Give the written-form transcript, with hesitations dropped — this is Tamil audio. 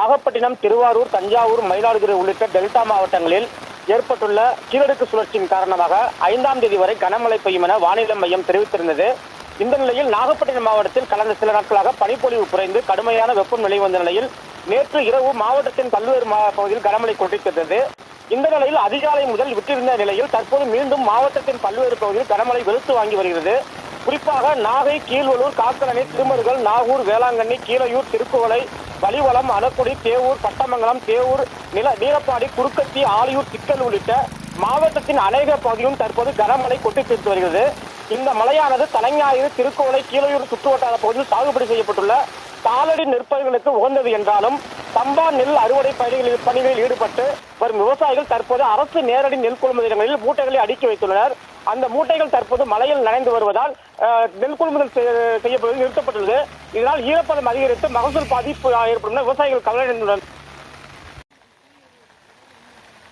நாகப்பட்டினம், திருவாரூர், தஞ்சாவூர், மயிலாடுதுறை உள்ளிட்ட டெல்டா மாவட்டங்களில் ஏற்பட்டுள்ள கீழடுக்கு சுழற்சியின் காரணமாக 5ஆம் தேதி வரை கனமழை பெய்யும் என வானிலை மையம் தெரிவித்திருந்தது. இந்த நிலையில் நாகப்பட்டினம் மாவட்டத்தில் கடந்த சில நாட்களாக பனிப்பொழிவு குறைந்து கடுமையான வெப்பம் நிலை வந்த நிலையில் நேற்று இரவு மாவட்டத்தின் பல்வேறு பகுதியில் கனமழை கொண்டிருக்கிறது. இந்த நிலையில் அதிகாலை முதல் விட்டிருந்த நிலையில் தற்போது மீண்டும் மாவட்டத்தின் பல்வேறு பகுதியில் கனமழை வெளுத்து வாங்கி வருகிறது. குறிப்பாக நாகை, கீழ்வலூர், காக்கரணை, திருமருகல், நாகூர், வேளாங்கண்ணி, கீழையூர், திருக்குவளை, வலிவலம், அணக்குடி, தேவூர், பட்டமங்கலம், தேவூர், நீலப்பாடி, குறுக்கத்தி, ஆலியூர், சிக்கல் உள்ளிட்ட மாவட்டத்தின் அநேக பகுதியும் தற்போது கனமழை கொட்டி தீர்த்து வருகிறது. இந்த மழையானது தலைஞாயிறு, திருக்குவளை, கீழையூர் சுற்றுவட்டார பகுதியில் சாகுபடி செய்யப்பட்டுள்ள தாளடி நெற்பயிர்களுக்கு உகந்தது என்றாலும் சம்பா நெல் அறுவடை பணிகளில் ஈடுபட்டு வரும் விவசாயிகள் தற்போது அரசு நேரடி நெல் கொள்முதல் நிலையங்களில் மூட்டைகளை அடுக்கி வைத்துள்ளனர். அந்த மூட்டைகள் தற்போது மழையில் நனைந்து வருவதால் நெல் கொள்முதல் செய்யப்படுவது நிறுத்தப்பட்டுள்ளது. இதனால் ஈரப்பதம் அதிகரித்து மகசூல் பாதிப்பு ஏற்படும் விவசாயிகள் கவலை